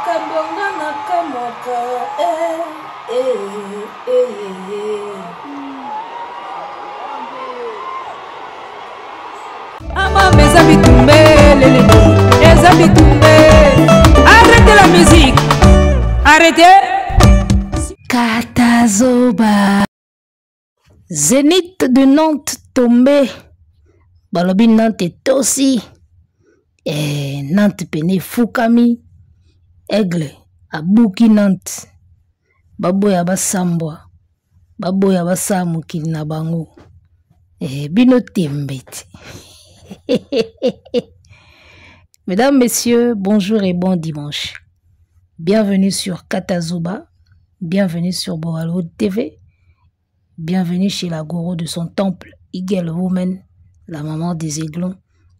Makambonga nakamoko Ama meza bitumbe lele eza bitumbe. Arrêtez la musique. Arrêtez. Katazoba. Zénith de Nantes tombé. Balobi Nantes tosi. Nantes pene fukami. Aigle abuki Nantes. Baboya basambwa. Baboya basamukili na bango. Bino tembeti. Mesdames, Messieurs, bonjour et bon dimanche. Bienvenue sur Katazoba. Bienvenue sur Boralo TV. Bienvenue chez la gourou de son temple, Eagle Woman, la maman des aiglons.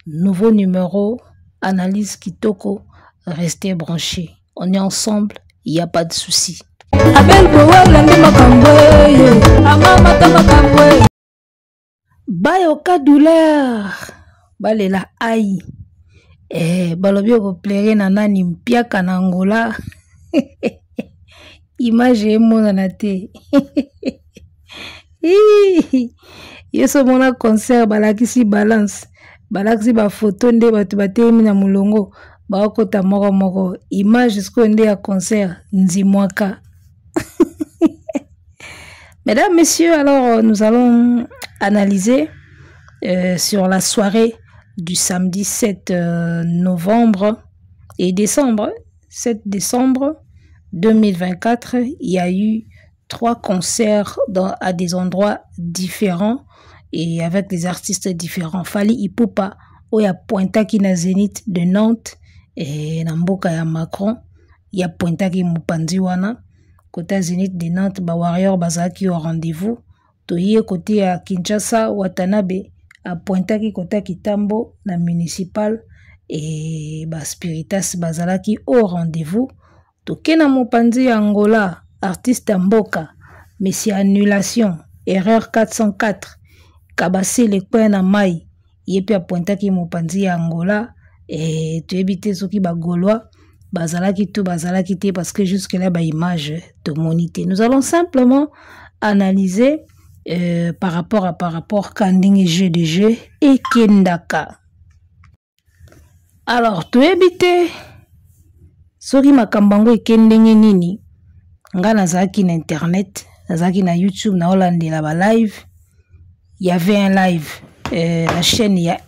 Nouveau numéro, analyse Kitoko. Restez branchés. On est ensemble, il n'y a pas de souci. Bayoka douleur. Balela aïe. Balobi ko plere na nani mpiaka na Angola. Image mona na te. Yeso mona concert balakisi balance. Balakisi ba photo nde batu batemi na mulongo. Baokota moko moko. Image sko nde ya concert nzimwaka. Mesdames, Messieurs, alors nous allons analyser sur la soirée du samedi 7 novembre et décembre, 7 décembre 2024, il y a eu 3 concerts à des endroits différents et avec des artistes différents. Fally Ipupa, Oya Pointaki na Zénith de Nantes et Namboka ya Macron, il y a Pointaki Mupanzi wana, côté Zénith de Nantes, ba Warrior Bazaki au rendez-vous, toye côté à Kinshasa, Watanabe, à Pointaki côté Kitambo, la municipale et ba Spiritas Bazalaki au rendez-vous. Tokena Mupanzi Angola, artiste Mboka, mais c'est annulation, erreur 404, Kabase le coin na mai, yepi a Pointaki Mupanzi Angola, et tu évites ce qui ba Gaulois, bazalaki tout bazalaki te parce que jusque là ba image de monité. Nous allons simplement analyser par rapport Kanding jeu de jeu et Kendaka. Alors tu évites soki makambango ekendenge nini nga nazaki na internet, nazaki na YouTube na Hollande ba live. Il y avait un live la chaîne il y a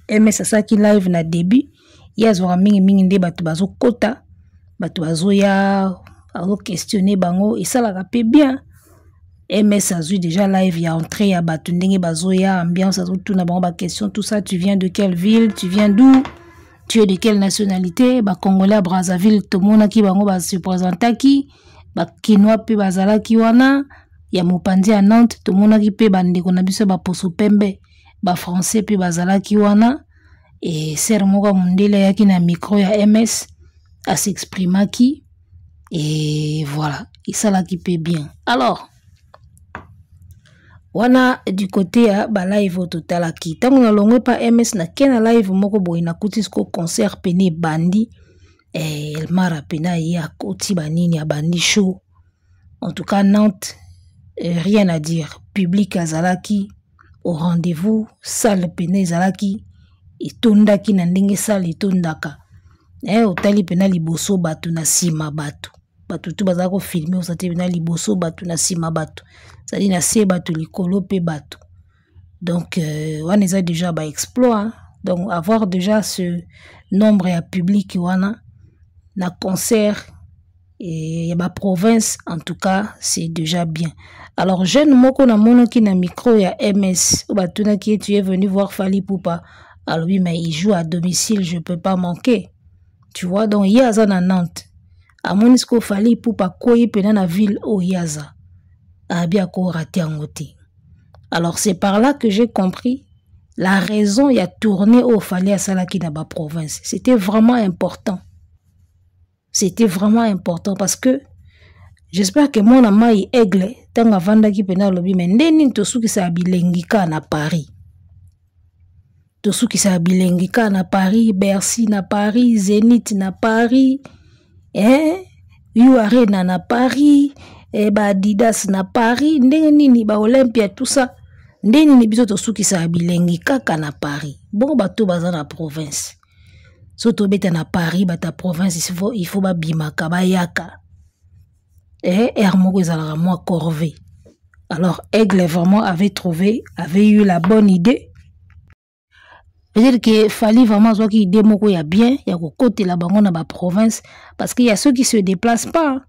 MS asaki live na début. Il y a zora mingi nde batu bazo kota, batu bazo ya bazo questionner bango et ça la rappelle bien. MS a eu déjà live ya entrée ya batu ndenge bazo ya ambiance azo tout na bango ba question tout ça. Tu viens de quelle ville, tu viens d'où, tu es de quelle nationalité? Ba Congolais à Brazzaville to mona ki bango ba se présentaki, ba Kinois pe bazalaki wana, ya Mopanzi à Nantes to mona ki pe bandeko na biso ba Poso Pembe, ba Français pe bazalaki wana. Et Sermoga Mundele yaki na micro ya MS a s'exprimaki et voilà, et ça là qui peut bien. Alors wana du côté ya ba live au total aki tango na longwe pa MS na kena live moko boy na kutisko concert pene bandi el mara pena ya koti banini ya bandi show. En tout cas Nantes, rien à dire, public azalaki au rendez-vous, salle pene zalaki itondaki na ndenge sala itondaka. Otali pena liboso batu na sima batu. Batu tu bazako filmer osati pena liboso batu na sima batu. Sali na se batu likolo pe batu. Donc on est déjà ba exploit. Donc avoir déjà ce nombre ya public wana na concert et ya ba province en tout cas c'est déjà bien. Alors jeune moko na mono ki na micro ya MS batu na ki tu es venu voir Fally Ipupa. Alors oui, mais il joue à domicile, je ne peux pas manquer. Tu vois, donc Yaza na Nantes. À mon isko Fally Ipupa koye pena na ville au Yaza. Abia ko raté angote. Alors c'est par là que j'ai compris la raison il y a tourné au Fally Asalaki na ba province. C'était vraiment important. C'était vraiment important parce que j'espère que mon amai aigle tanga vanda ki pena lobi mais ndeni to suki sa bilengika na Paris. tosukisa bilengi ka na Paris, Bercy na Paris, Zénith na Paris, Arena na Paris, ba Adidas na Paris, ndenge nini ba Olympia tout ça. Ndenge nini biso tosukisa bilengi kaka na Paris. Bon bato baza na province. Soto beta na Paris bata province il faut ba bimaka ba yaka. Hermoko ezalaka moi corvée. Alors Aigle vraiment avait eu la bonne idée. Peut-être que fallait vraiment soit qui idée moko ya bien, ya ko côté la bango na ba province parce qu'il y a ceux qui se déplacent pas.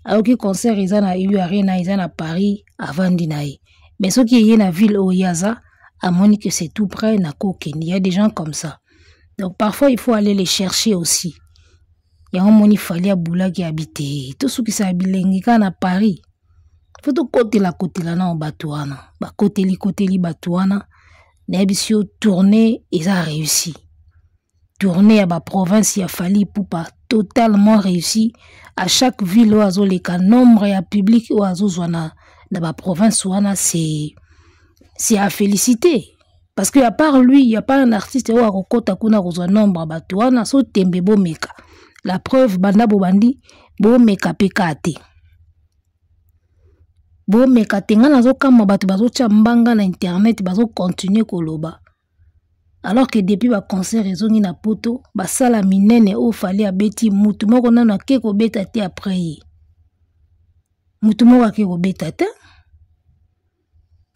Alors que concert ils na Arena, ils na Paris avant dinaï. Mais ceux qui est na ville Oyaza, à moni que c'est tout près na Kokeni. Il y a des gens comme ça. Donc parfois il faut aller les chercher aussi. Il y a un moni fallait à Boula qui habite. Tout ceux qui s'habilengi na Paris. Faut tout côté la na Batouana. Ba côté li Batouana. Nebisio tourner et ça a réussi. Tourner à la province, il a fallu pour pas totalement réussi. À chaque ville où azo les cas nombre et public où azo zona dans la province c'est à féliciter parce que à part lui, il y a pas un artiste où a kokota kuna kozwa nombre à Batouana so tembe bo meka. La preuve banda bobandi bo meka pekate. Bo meka tenga nazo kama bato bazo chambanga na internet bazo continuer koloba. Alors que depuis ba concert ezongi na poto ba sala minene o fali abeti mutu moko nana ke ko beta te après ye. Mutu moko ke ko beta te.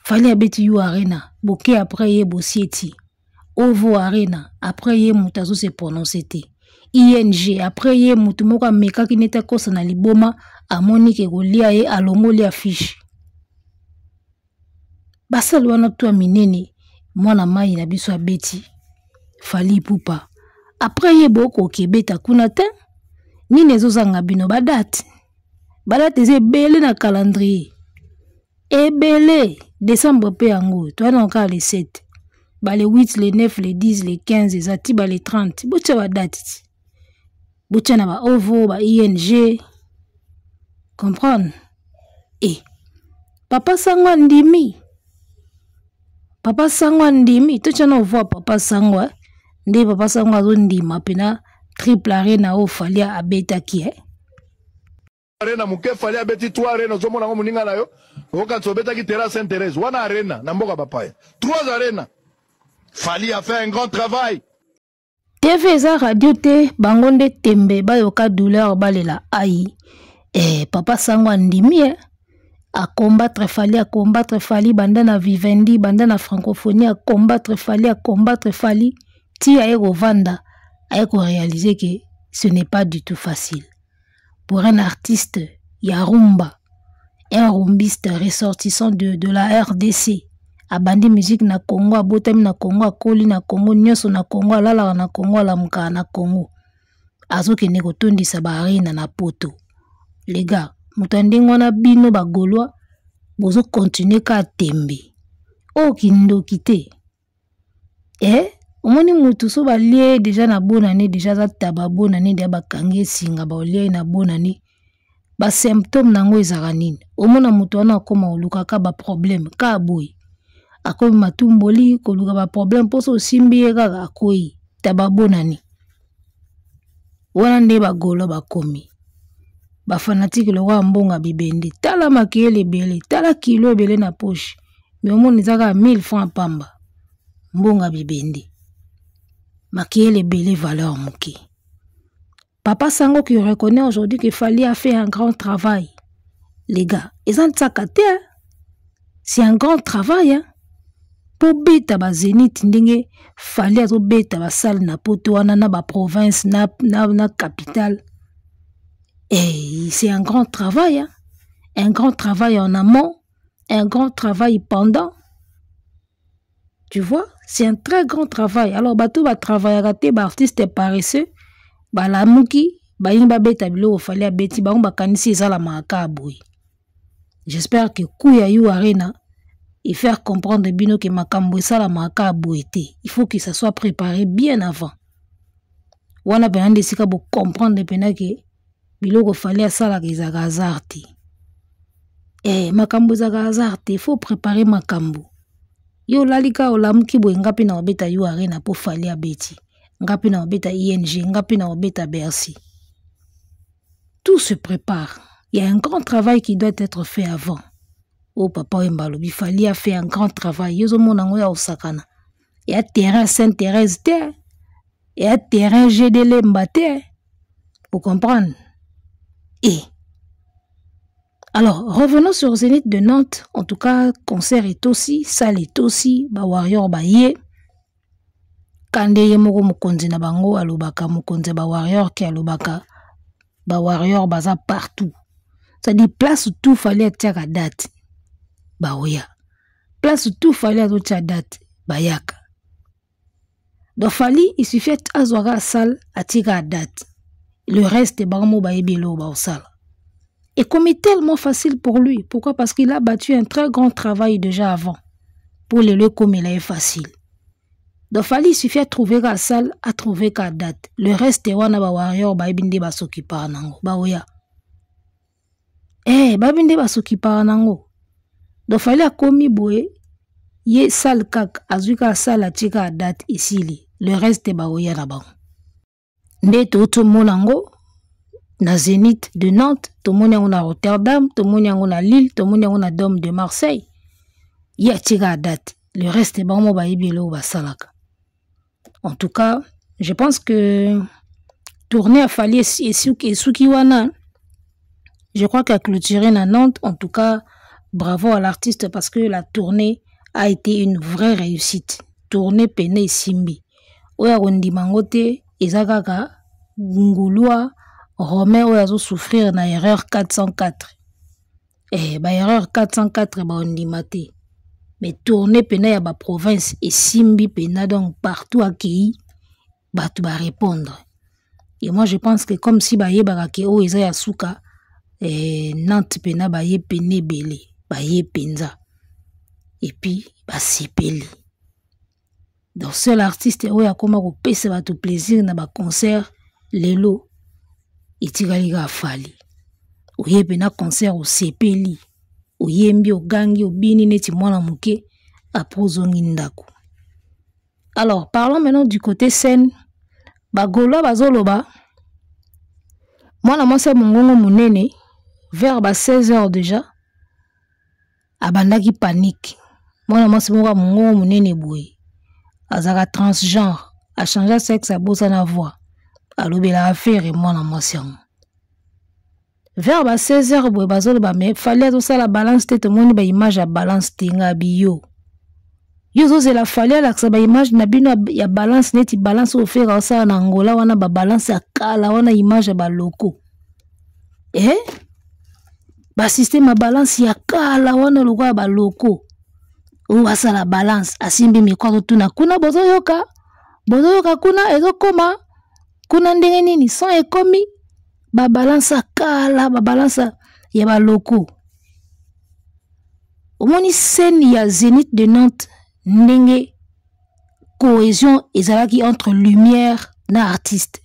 Fali abeti Arena boke après ye bosieti. Ovo Arena après ye mutu azo se prononcer te. ING après ye mutu moko meka ki neta kosa na liboma amoni ke kolia ye alongoli affiche. Basal wana to minene mwana mai na biso abeti fali pupa. Après ye boko kebeta kuna te nini ezozanga bino badate. Badate ze belé na calendrier. Ebele décembre pe yango to na encore les 7. Ba les 8, les 9, les 10, les 15 ezati ba les 30. Bocha badate. Bocha na ba ovo ba ING. Comprendre? Papa Sangwa ndimi. Papa Sangwa ndimi. Tu chana voir Papa Sangwa. Nde Papa Sangwa zo ndima pena triple arena o falia abeta ki arena muke falia beti 3 arena zo mona ngo muninga nayo. Oka tsobeta ki terrasse Sainte-Thérèse. Wana arena na mboka papaya. 3 arena. Fali a fait un grand travail. TV za radio te bangonde tembe bayoka douleur balela ai. Papa Sangwa ndimi à combattre Fali banda na Vivendi banda na francophonie à combattre Fali ti aeko vanda aeko réaliser que ce n'est pas du tout facile pour un artiste yarumba un rumbiste ressortissant de la RDC a bandi musique na Congo a botem na Congo a koli na Congo nyoso na Congo alala na Congo la muka na Congo azoke neko tondisa ba arena na poto. Les gars, mutandingo na bino ba Gaulois, bozo continuer ka tembe. O kindo kite. Omoni mutu so ba lie déjà na bonne année, déjà za taba bonne année de ba kange singa ba lie na bonne année. Ba symptôme nango ezaka nini? Omona mutu wana akoma oluka ka ba problème ka boy. Akomi matumboli ko luka ba problème poso simbi kaka akoyi taba bonne année. Wana nde ba Gaulois ba komi. Ba fanatique le roi mbonga bibende tala makele belé tala kilo belé na poche mais au moins zaka 1000 francs pamba mbonga bibende makele belé valeur muki. Papa Sango qui reconnaît aujourd'hui que Fali a fait un grand travail. Les gars, ils ont tsakate, c'est un grand travail hein. Pour beta ba Zénith ndenge Fali azo beta ba salle na poto wana na ba province na capitale. Et c'est un grand travail, hein? Un grand travail en amont, un grand travail pendant. Tu vois, c'est un très grand travail. Alors, bateau va travailler à tes artistes paresseux, bah la mouki, bah yimba beta bilo au fallait beti, bah on va canisi ça la maka boui. J'espère que Kouya You Arena et faire comprendre bino que makambo ça la maka boité. Il faut que ça soit préparé bien avant. Wana ben de sika bo comprendre pena que biloko fallait à ça la gazarti. Makambo za gazarti, il faut préparer makambo. Yo lalika olamuki boye ngapi na obeta yo arena po Fally abeti. Ngapi na obeta ING, ngapi na obeta Bercy. Tout se prépare. Il y a un grand travail qui doit être fait avant. Oh papa Mbalobi, Fally a fait un grand travail. Yozo monango ya osakana. Il y a terrain Sainte-Thérèse terre. Il y a terrain GDL Mbate. Vous comprenez? Et alors, revenons sur Zénith de Nantes. En tout cas, concert est aussi, salle est aussi, ba warrior ba ye. Kande ye moko mukonzi na bango alobaka mukonzi ba warrior ki alobaka ba warrior baza partout. Ça dit place tout fallait à date. Ba oya. Place tout fallait à date. Ba yaka. Donc Fally, il suffit azwaka salle à tika date. Le reste bango ba ebelo ba osala. Et comme il est tellement facile pour lui. Pourquoi? Parce qu'il a battu un très grand travail déjà avant. Pour le lieu comme il est facile. Donc Fally, il suffit de trouver la salle, à trouver la date. Le reste, wana ba warrior ba ebinde ba s'occuper nango. Ba oya. Ba ebinde ba s'occuper nango. Donc Fally a commis boye. Ye salle kak, azuka salle a tika date ici. Le reste, ba oya na bango. Nde to monango. Na Zénith de Nantes, tout le monde est à Rotterdam, tout le monde est à Lille, tout le monde est à Dôme de Marseille. Il y a tiré à date. Le reste est bon, on va y salaka. En tout cas, je pense que tourner à Fally et Sukiwana, je crois qu'à clôturer à Nantes, en tout cas, bravo à l'artiste parce que la tournée a été une vraie réussite. Tournée Pene Simbi. Oya Rondi Mangote, Ezagaka, Ngulua, Romain oyazo souffrir na erreur 404. Ba erreur 404 ba ondimate. Mais tourner pena ya ba province et simbi pena donc partout accueilli ba tu ba répondre. Et moi je pense que comme si ba yeba ke o eza ya suka Nantes pena ba ye pene belé, ba ye penza. Et puis ba sipeli. Donc seul artiste oya koma ko pese ba tout plaisir na ba concert lelo. Itigaliga Fally. Oye pena concert au sepeli. Oyembi ogangi obini neti mwana muke aprozongi ndako. Alors, parlons maintenant du côté scène. Bagolo bazoloba. Mwana mwasa mongongo munene vers 16h déjà. Abandaki panique. Mwana mwasa mongongo munene boye. Azaka transgenre, a changé sexe a bosa na voix. Alobela affaire et moi na mwasiango. Vers 16h boye bazoloba mais fallait tout ça la balance tête moni ba image à balance tinga biyo. Yo zo la fallait la ba image na bino ya balance neti balance au faire ça na Angola wana ba balance ya kala wana image ba loko. Ba système balance ya kala wana loko ba loko. O wasa la balance asimbi mikwa tuna kuna bozoyoka kuna ezokoma kuna ndenge nini son ekomi ba balance kala ba balance ya ba loko. Omoni scène ya Zénith de Nantes ndenge cohésion ezalaki entre lumière na artiste.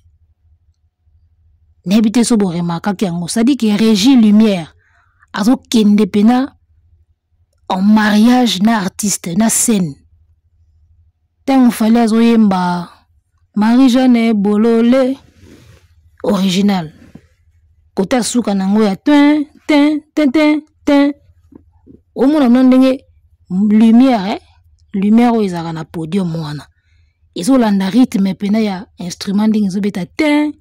Nebite so bo remarquer yango, ça dit que Régie Lumière azo kende pena en mariage na artiste na scène. Tant fallait azo yemba Marie-Jeanne Bololé original. Kota suka nango ya ten. Omona ndenge lumière lumière o ezaka na podium wana. Ezolanda rythme pena ya instrument ndenge ezobeta ten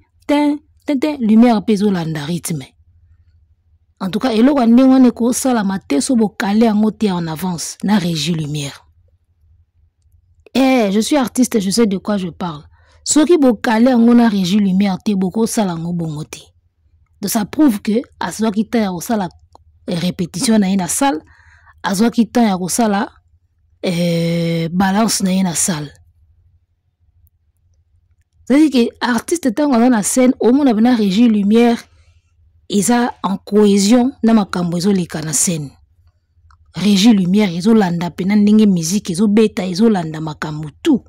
lumière pe ezolanda rythme. En tout cas, eloko ndenge wana ko sala mateso bo calé en côté en avance na Régie Lumière. Je suis artiste, je sais de quoi je parle. Ceux qui bo calé en na Régie Lumière te boko sala ngo bongote. Donc ça prouve que à ceux qui t'a au sala répétition na une salle, à ceux qui t'a au sala balance na une salle. C'est-à-dire que artiste tant dans la scène au monde na Régie Lumière ils ont en cohésion na makambo ezoleka na scène. Régie Lumière ezolanda pena ndenge musique ezobeta ezolanda makambo tout.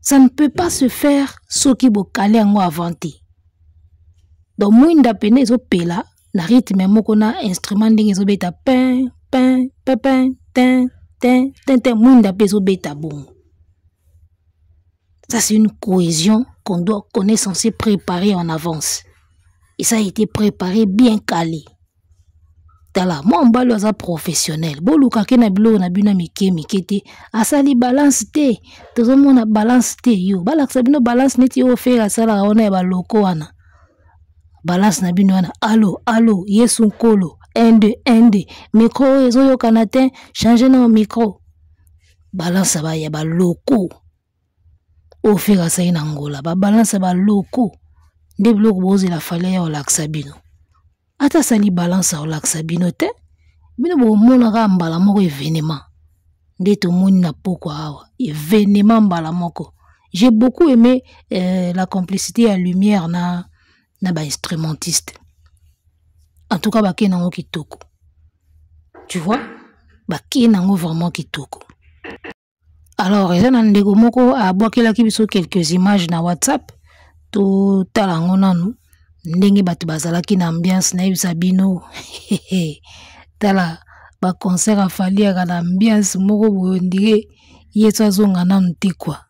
Ça ne peut pas se faire soki bo calé ngo avanti. Donc mwinda pena ezopela na rythme moko na instrument ndenge ezobeta pin Munda peso beta bongo. Ça, c'est une cohésion qu'on est censé préparer en avance. Et ça a été préparé bien calé. Tala, moi, on balo aza professionnel. Bolu kake na bilo na bina mikete. Asali balance te. Tozo mona balance te yo. Balaksa bino balance neti yo fe asala ona ya baloko wana. Balance na bino wana. Allo, yesu nkolo. 1-2. Micro ezo yo kanatin. Changer na micro. Balance ba ya baloko. O fe asala na ngola. Ba balance ba loko. Nde biloko bozi la fale ya olaksa bino. Ata sali balance au laksa bino te. Bino bo mona ka mbala moko événement. Nde to moni na poko awa. Événement mbala moko. J'ai beaucoup aimé la complicité à lumière na ba instrumentiste. En tout cas ba ke nango kitoko. Tu vois? Ba ke nango vraiment kitoko. Alors, eza na ndeko moko abwakelaki biso quelques images na WhatsApp. To talango nanu. Ndenge batu bazalaki na ambiance na yebisa bino. Tala ba concert afali ya na ambiance moko boye ndire yeso azonga nanu te kwa.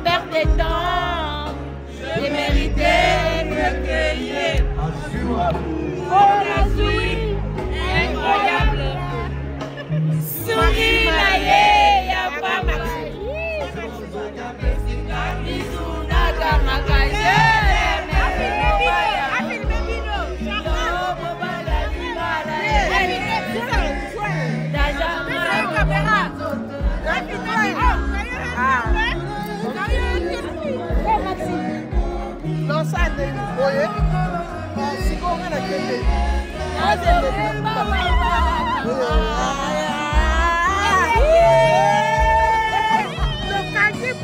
Perdre de temps, j'ai mérité de cueillir. Oh la suite, incroyable. Souris la y'a pas ma bisous na kamakaje.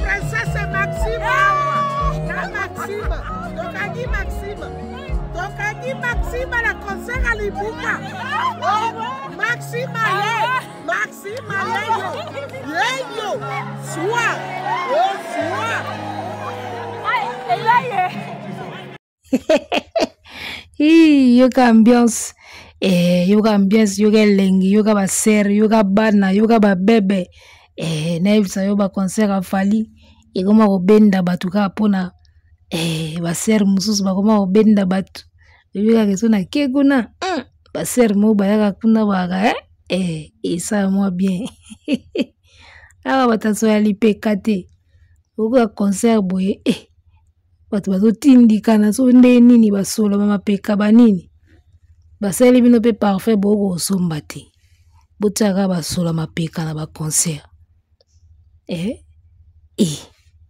Princesse Maxime. Maxime la concert à Libuka. Maxime yo. Sois. Yoga ambiance. Yoga ambiance, yoga lengi, yoga ba ser, yoga bana, yoga ba bebe. Na yoba concert afali. Egoma obenda batuka pona. Ba ser mususu bakoma obenda batu. Yoga keso na keguna. Ba ser mo bayaka kuna baga. Ça moi bien. Awa bataso ya lipeka te. Yoga concert boye. Batu bazotindika na so nde nini basolo mama peka banini. Basali bino pe parfait boko osomba te. Botiaka basolo mapeka na ba concert.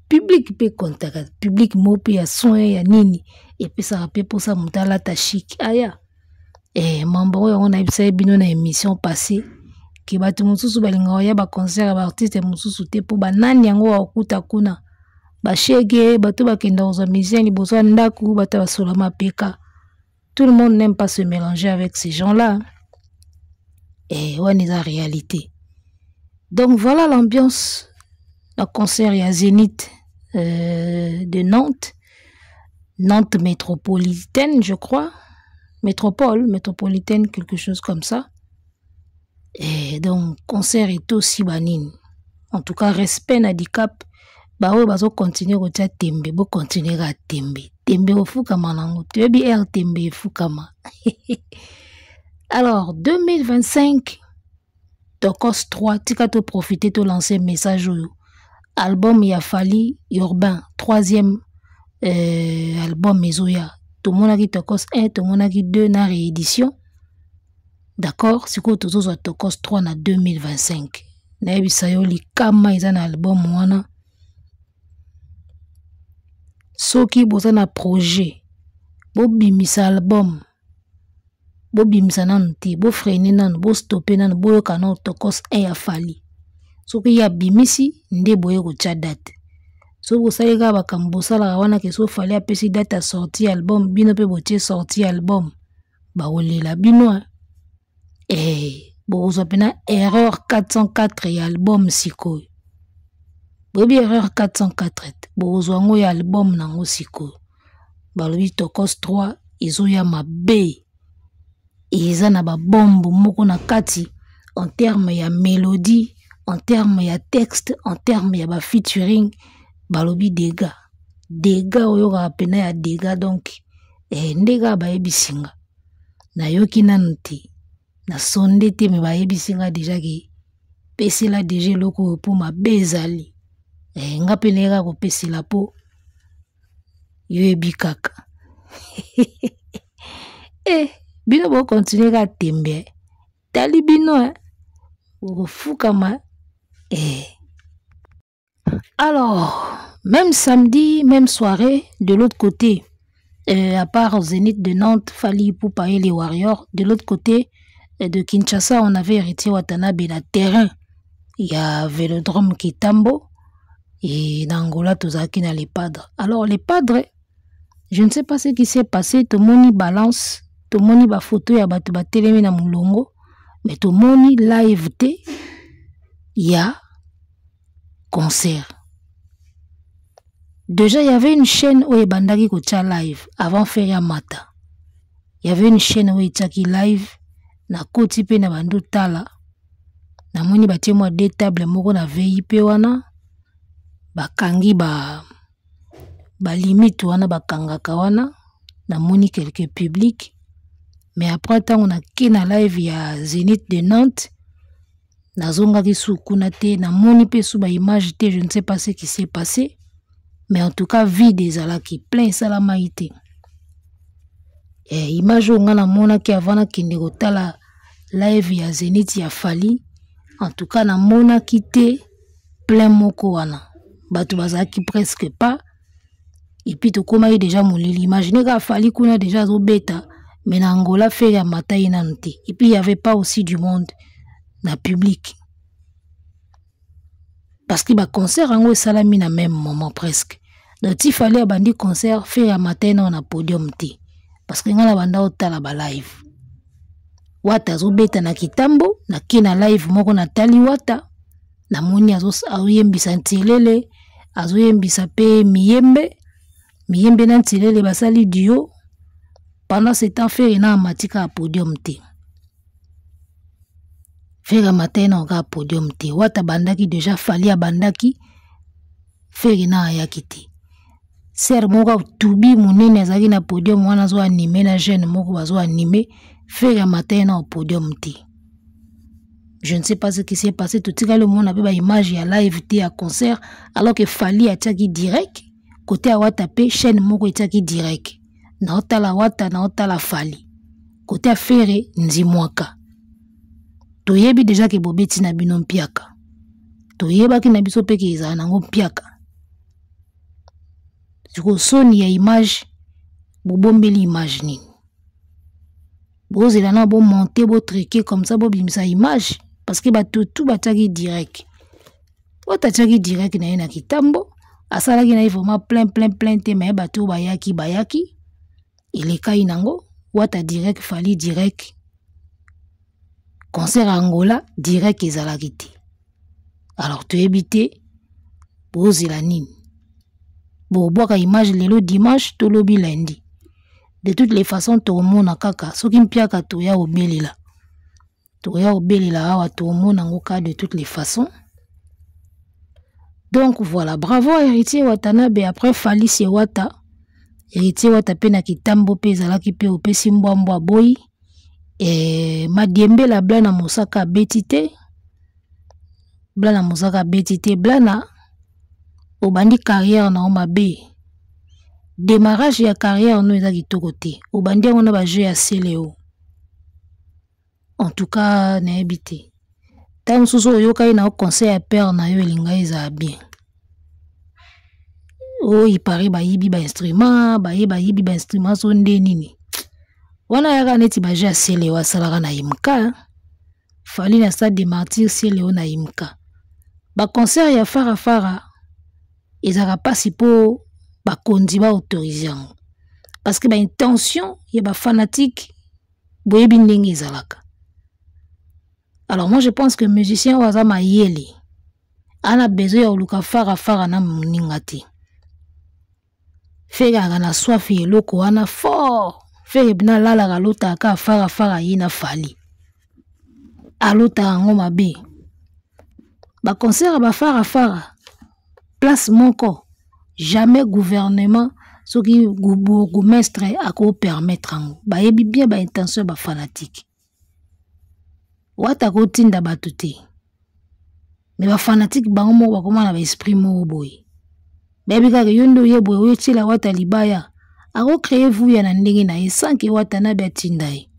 Public pe kontaka, public mo pe ya soin ya nini. Et puis ça rappelle pour ça mutala ta chic. Aya. Mambo on a ebisa bino na émission passée. Ki batu mususu balinga ya ba concert ba artiste mususu te po banani yango wa okuta kuna. Bashege, bato bakenda aux musiciens, liboso ndaku, bato basolo mapeka. Tout le monde n'aime pas se mélanger avec ces gens-là. Et ouais, c'est la réalité. Donc voilà l'ambiance. Le concert à Zénith de Nantes. Nantes métropolitaine, je crois. Métropolitaine, quelque chose comme ça. Et donc, concert est aussi banine. En tout cas, respect handicap. Bawe bazo continuer kotia tembe, bo continuer à tembe. Tembe ofukama nango. Tebi air tembe fukama. Alors, 2025, Tokos 3, tika to profiter to lancer message au album Yafali Urbain, 3e album Mezoya. Tout monde a qui Tokos 1, tout monde a qui 2 na réédition. D'accord? Si ko tozo zo Tokos 3 na 2025. Na ebisayo li kama izana album wana. Soki boza na projet, bo bimisa album, bo bimisa nanu te, bo freine nanu, bo stoppe nanu, bo yoka na Tokos 1 ya fali. Soki ya bimisi, nde boye kotia date. so bosalika bakambosala wana ke so fallait apesi date à sortie album bino pe botie sortie album baolela bino bozwa pena erreur 404 ya album sikoyo boyebi erreur 404 bozwa ngo ya album nango sikoyo balobi Tokos 3 ezoya mabe eza na babombo moko na kati en terme ya mélodie en terme ya texte en terme ya ba featuring balobi dega oyoka pena ya dega donc ndega bayebisinga nayoki nanu te na sonde te me bayebisinga deja ke pesela deja eloko po mabe ezali nga pene eka kopesela po yoyebi kaka bino bokontinue ka tembe tali bino bokofukama alors même samedi même soirée de l'autre côté à part Zénith de Nantes Fally Ipupa et les Warriors de l'autre côté de Kinshasa on avait hérité Watanabe na terrain il y a Vélodrome Kitambo et dans Angola tozaki na les padres alors les padres je ne sais pas ce qui s'est passé tout le monde balance tout le monde ba photo ya bato ba telemi na mulongo mais tout le monde live te il y a concert. Déjà, il y avait une chaîne où Bandagi Kocha live avant Feria Mata. Il y avait une chaîne où Itaki live na koti pe na bandu tala. Na moni batie moi deux tables moko na VIP wana. Bakangi ba limite wana bakangaka wana. Na moni quelques publics. Mais après tant on a ki na live ya Zénith de Nantes. Na zonga ki soukuna te na moni pe sous ba image te je ne sais pas ce qui s'est passé. Mais en tout cas, vide ezalaki plein salamaïté. Image on a mona ki avant ki ndekotala live ya Zénith ya Fally. En tout cas, na mona ki te plein moko wana. Bato bazaki presque pas. Et puis to koma déjà molili. Imaginez ka Fally kuna déjà zo beta. Mais na Angola fait ya mata inante. Et puis il y avait pas aussi du monde na public. Parce que ba concert ango salami na même moment presque. Donc il fallait abandi concert faire à matin on a podium ti. Parce que ngala banda otala ba live. Wata zo beta na kitambo na kina live moko na tali wata na moni azo yembisa ntilele azo yembisa pe miyembe na ntilele basali duo pendant ce temps faire na matika podium ti. Faire matin on ga podium te wata bandaki déjà Fally abandaki faire na ayakiti ser moko tubi munene azaki na podium wana zo animer na jeune moko bazo animer faire matin na podium te je ne sais pas ce qui s'est passé tout tika le monde avait ba image ya live te ya concert alors que Fally ataki direct côté à wata pe chaîne moko ataki direct na otala wata na otala Fally côté à faire nzimwaka toyebi déjà ke bobeti na bino mpiaka toyeba ki na biso pe ke ezala nango mpiaka siko soni ya image bobombeli image nini bozela na bo monter bo triquer comme ça bo bimisa image parce que bato tout bataki direct otachaki direct na ye na kitambo asalaki na ye vraiment plein te mais bato bayaki elekai nango wata direct Fally direct concert à Angola direct ezalaki te alors tu éviter bozela nini boboka image lelo dimanche to lobi lundi de toutes les façons to mona kaka soki mpiaka to ya obelela awa to mona ngoka de toutes les façons donc voilà bravo à Héritier Watanabe après Fally c'est wata Héritier wata pe na kitambo pe ezalaki pe opesi mbwa boy Madiembe la blana mosaka betite blana obandi carrière na omabe démarrage ya carrière no ezaki toko te obandi on a ba jeu ya Céléo en tout cas na ebité tant soso yoka na conseil à père na yo elinga eza bien il paraît ba yibi ba instrument so nde nini wana yaka neti baje ya Céléo asalaka na imka Fally na stade de martyr Céléo na imka ba concert ya fara ezaka pasi po bakonzi ba autoriser yango parce que ba intention ya ba fanatique boyebi ndenge ezalaka. Alors moi je pense que musicien waza mayele ana besoin ya oluka fara na moninga te. Fega na soif eloko wana fort. Fega bina lala galota ka fara yina fali. Alota ngo mabe. Ba concert ba fara place moko jamais gouvernement soki bourgmestre ako permettre ngo. Ba yebi bien ba intention ba fanatique. Wata ko tinda batute. Mais ba fanatique bango mo bakoma na ba esprit mo boy. Baby kaka yondo yebo oyetila wata libaya. Ako créer vous ya na ndenge na esanke wata na betinda ye.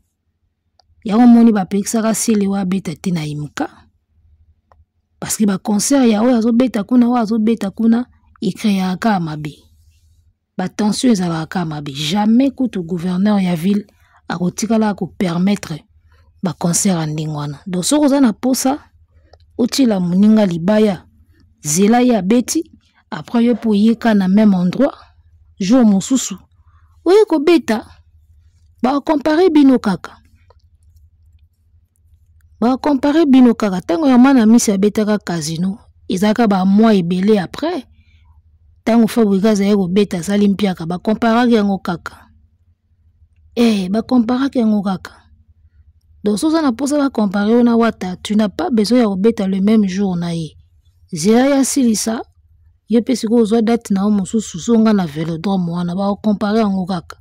Yango moni ba pekisaka sele wa beta tina imka. Parce que ba concert ya oyo azobeta kuna wa azobeta kuna ikreya ka mabe. Ba tension ezala ka mabe. Jamais kutu gouverneur ya ville akotikala ko permettre ba concert andingwana. Donc soko za na posa otila muninga libaya zela ya beti après yo pour yeka na même endroit jour mosusu oye ko beta ba comparer bino kaka tango ya mana misi ya betaka casino ezaka ba mois ebele après tango Fabrice ya ko beta sali mpiaka ba comparer yango kaka ba comparer yango kaka. Donc ça na posa ba comparer na wata tu n'as pas besoin ya ko beta le même jour na ye zela ya silisa yo pesi ko zo date na mosusu songa na Vélodrome wana ba comparer yango kaka.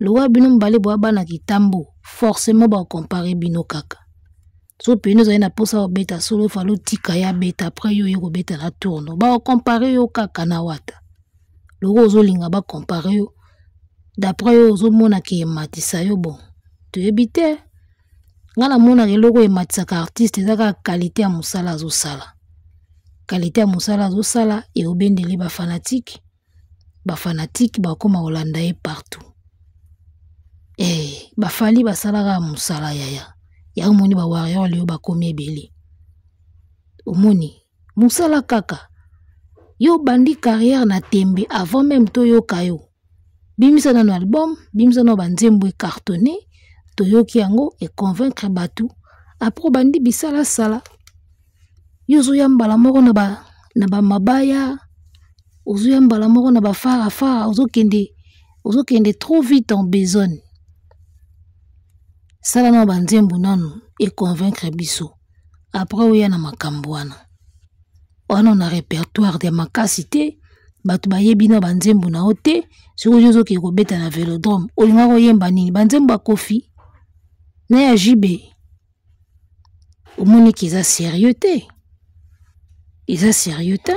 Le wa bino mbale bo bana kitambo forcément ba comparer bino kaka. So pe nous na posa o beta solo falo tika ya beta après yo yeko beta na tourno ba comparer yo kaka na wata. Le wo zo linga ba comparer yo d'après yo zo mona ki matisa yo bon. Tu ebite ngana mona ke loko e matisa ka artiste ezaka qualité ya musala zo sala. Qualité ya musala zo sala et obendeli ba fanatique ba koma Holanda e partout. Ba fali ba salaka musala yaya. Ya omoni ba warrior leo ba komi ebele. Omoni musala kaka. Yo bandi carrière na tembe avant même to yo kayo. Bimisa na no album, bimisa no banzembo e cartonné, to yo ki yango e convaincre batu. Après bandi bisala sala. Yozo yambala moko na ba mabaya, ozo yambala moko na ba fara, ozo kende trop vite en besogne. Sala na banzembo nanu et convaincre biso. Après oya na makambo wana. Wana na répertoire de makasité, batu bayebi na banzembo na ote, siko yozo ki ko beta na Vélodrome, olinga ko yemba nini banzembo ba Kofi. Na ya jibe. Omoni ki za sérieux te. Ils a sérieux ta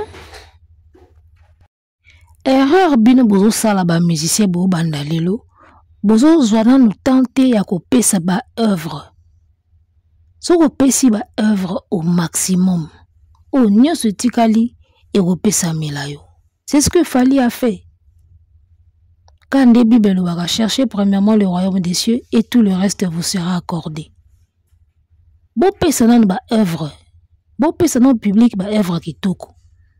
erreur bino bozo sala ba musicien bo banda lelo bozo zwana no tenter ya ko pesa ba œuvre so ko pesi ba œuvre au maximum o nyoso tikali e ko pesa melayo. C'est ce que Fali a fait. Quand les Bibles va chercher premièrement le royaume des cieux et tout le reste vous sera accordé. Bo pesa na ba œuvre bon pesa non public ba œuvre kitoko.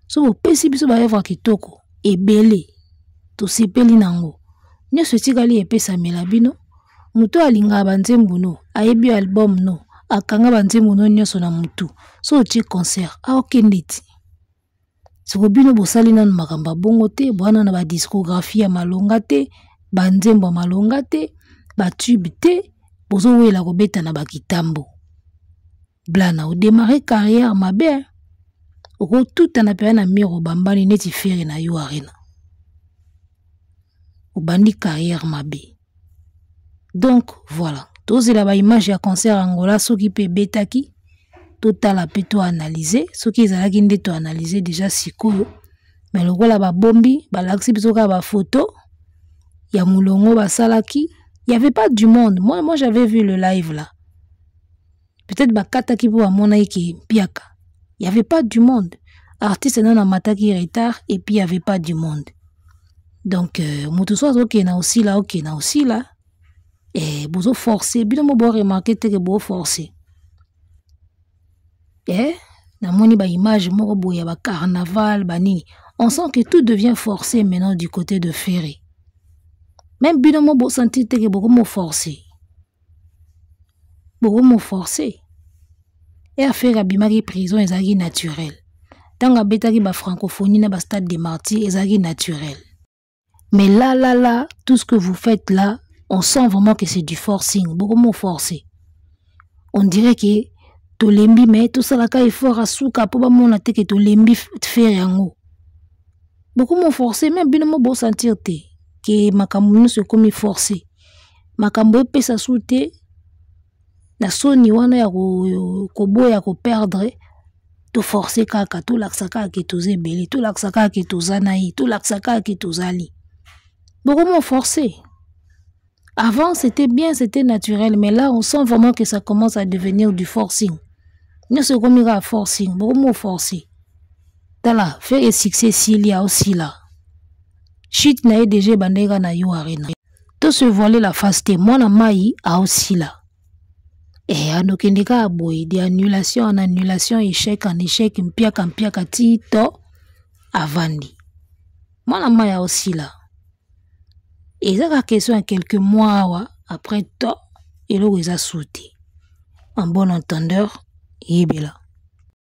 So bo pesi biso ba œuvre kitoko ebele to sepeli nango. Nyoso tikali epesa melabino muto alinga banzembo no ayebi album no akanga banzembo no nyoso na mutu. So ti concert akenditi. So bino bosali nanu makamba bongo te bwana na ba discographie ya malonga te banzembo malonga te ba tube te bozo wela ko beta na bakitambo. Blana ou démarrer carrière ma belle. Oko tout en appel na miro bambani neti fere na yo arena. Ou bandi carrière ma belle. Donc voilà. Tous la ba image ya concert Angola soki pe betaki. Total a peto analyser. Soki ezalaki nde to analyser déjà sikoyo. Mais le la ba bombi ba laksi biso ka ba photo. Ya mulongo ba salaki. Il y avait pas du monde. Moi j'avais vu le live là. Peut-être bakata ki po amona ki piaka. Il y avait pas du monde. Artiste non amata ki retard et puis il y avait pas du monde. Donc mutu so OK na aussi là. Et bozo forcer, bino mo bo remarquer te que bo forcer. Na moni ba image moko boya ba carnaval ba nini. On sent que tout devient forcé maintenant du côté de Ferré. Même binomo bo sentir que beaucoup m'ont forcé. Beaucoup m'ont forcé. Et à faire abimari prison ezagi naturel. Tant à betaki ba francophonie na ba stade des martyrs ezagi naturel. Mais là, tout ce que vous faites là, on sent vraiment que c'est du forcing. Beaucoup m'ont forcé. On dirait que to lembi mais tout ça là ka effort à souka pour ba mona te que to lembi faire yango. Beaucoup m'ont forcé, même binomo bo sentir te que makambo se comme forcé. Makambo pe sa soute na soni wana ya ko boya ko perdre to forcer kaka to laksaka ke toze belé, to laksaka ke tozanaï, to laksaka ke tozali. Beaucoup m'ont forcé. Avant c'était bien, c'était naturel, mais là on sent vraiment que ça commence à devenir du forcing. Nous se comme à forcing, beaucoup m'ont forcé. Tala, faire un succès s'il y a aussi là. Chut na DG bandega na yo arena. Tout se voiler la face te moi na mai a aussi là. Et anokendeka aboy de annulation en annulation, échec en échec, mpiaka tito avandi. Moi na mai a aussi là. Et ça la question à quelques mois après to et le a sauté. En bon entendeur, yebela.